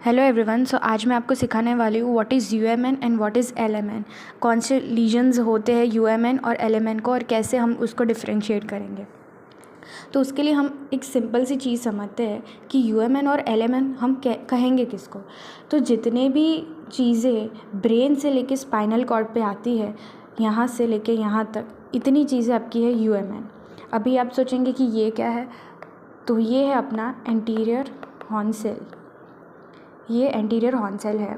Hello everyone. सो आज मैं आपको सिखाने वाली हूँ what is UMN and what is LMN. कौन से लीजन्स होते हैं यूएमएन और एलएमएन को, और कैसे हम उसको डिफरेंशिएट करेंगे। तो उसके लिए हम एक सिंपल सी चीज़ समझते हैं कि यूएमएन और एलएमएन हम कहेंगे किसको। तो जितने भी चीज़ें ब्रेन से लेके स्पाइनल कॉर्ड पे आती है, यहाँ से लेके यहाँ तक, इतनी चीज़ें आपकी है यूएमएन। अभी आप सोचेंगे कि ये क्या है, तो ये है अपना एंटीरियर हॉर्न सेल। ये एंटीरियर हॉर्न सेल है।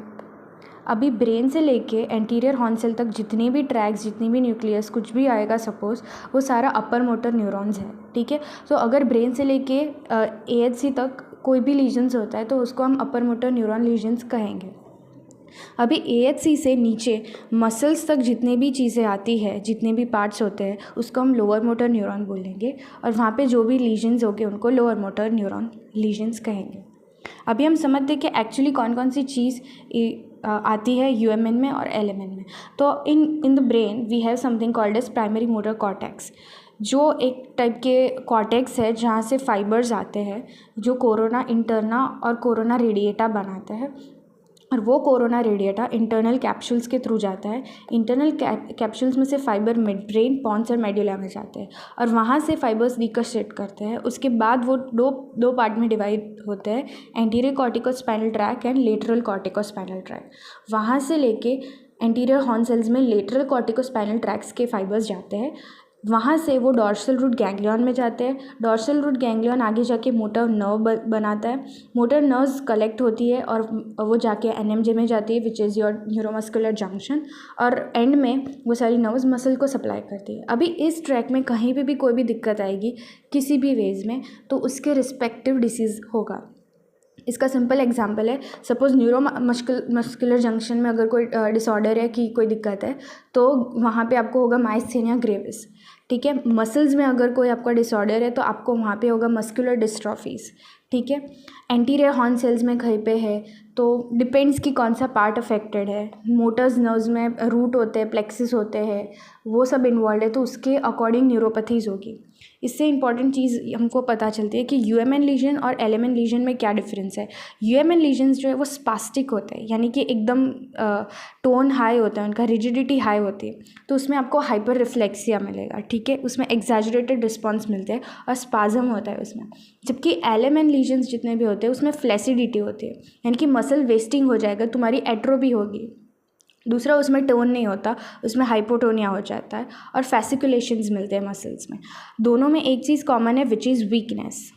अभी ब्रेन से लेके एंटीरियर हॉर्न सेल तक जितने भी ट्रैक्स, जितनी भी न्यूक्लियस, कुछ भी आएगा सपोज, वो सारा अपर मोटर न्यूरॉन्स है। ठीक है। तो अगर ब्रेन से लेके एएचसी तक कोई भी लीजन्स होता है तो उसको हम अपर मोटर न्यूरॉन लीजन्स कहेंगे। अभी एएचसी से नीचे मसल्स तक जितने भी चीज़ें आती है, जितने भी पार्ट्स होते हैं, उसको हम लोअर मोटर न्यूरॉन बोलेंगे, और वहाँ पे जो भी लीजन्स होंगे उनको लोअर मोटर न्यूरॉन लीजन्स कहेंगे। अभी हम समझते हैं कि एक्चुअली कौन कौन सी चीज़ आती है यूएमएन में और एलएमएन में। तो in the brain we have something called as primary motor cortex, जो एक टाइप के कॉर्टेक्स है जहाँ से फाइबर्स आते हैं जो कोरोना इंटरना और कोरोना रेडिएटा बनाते हैं, और वो कोरोना रेडिएटा इंटरनल कैप्सूल्स के थ्रू जाता है। इंटरनल कैप्सूल्स में से फाइबर मिड ब्रेन, पॉन्स और मेडुला में जाते हैं, और वहाँ से फाइबर्स डिकस्ट्रेट करते हैं। उसके बाद वो दो पार्ट में डिवाइड होते हैं, anterior corticospinal tract and lateral corticospinal tract. वहाँ से लेके एंटीरियर हॉर्न सेल्स में लेटरल कॉर्टिकोस्पाइनल ट्रैक्स के फाइबर्स जाते हैं। वहाँ से वो डॉर्सल रूट गैंग्लियन में जाते हैं। डॉर्सल रूट गैंग्लियन आगे जाके मोटर नर्व बनाता है। मोटर नर्व्स कलेक्ट होती है और वो जाके एनएमजे में जाती है, which is your neuromuscular junction, और एंड में वो सारी नर्व्स मसल को सप्लाई करती है। अभी इस ट्रैक में कहीं पे भी कोई भी दिक्कत आएगी किसी भी वेज में, तो उसके रिस्पेक्टिव डिसीज़ होगा। इसका सिंपल एग्जांपल है, सपोज मस्कुलर जंक्शन में अगर कोई डिसऑर्डर है, कि कोई दिक्कत है, तो वहाँ पे आपको होगा माइस्थेनिया ग्रेविस। ठीक है। मसल्स में अगर कोई आपका डिसऑर्डर है तो आपको वहाँ पे होगा मस्कुलर डिस्ट्रॉफीज। ठीक है। एंटीरियर हॉर्न सेल्स में कहीं पे है तो डिपेंड्स कि कौन सा पार्ट अफेक्टेड है। मोटर्स नर्व्स में रूट होते हैं, प्लेक्सिस होते हैं, वो सब इन्वॉल्व है, तो उसके अकॉर्डिंग न्यूरोपैथीज होगी। इससे इंपॉर्टेंट चीज़ हमको पता चलती है कि यूएमएन लीजन और एलएमएन लीजन में क्या डिफरेंस है। यूएमएन लीजन्स जो है वो स्पास्टिक होते हैं, यानी कि एकदम टोन हाई होता है, उनका रिजिडिटी हाई होती है, तो उसमें आपको हाइपर रिफ्लेक्सिया मिलेगा। ठीक है। उसमें एग्जैजरेटेड रिस्पॉन्स मिलते हैं और स्पाजम होता है उसमें। जबकि एलएमएन लीजन्स जितने भी होते हैं उसमें फ्लेसिडिटी होती है, यानी कि मसल वेस्टिंग हो जाएगा, तुम्हारी एट्रोपी होगी। दूसरा, उसमें टोन नहीं होता, उसमें हाइपोटोनिया हो जाता है, और फैसिकुलेशंस मिलते हैं मसल्स में। दोनों में एक चीज़ कॉमन है, विच इज़ वीकनेस।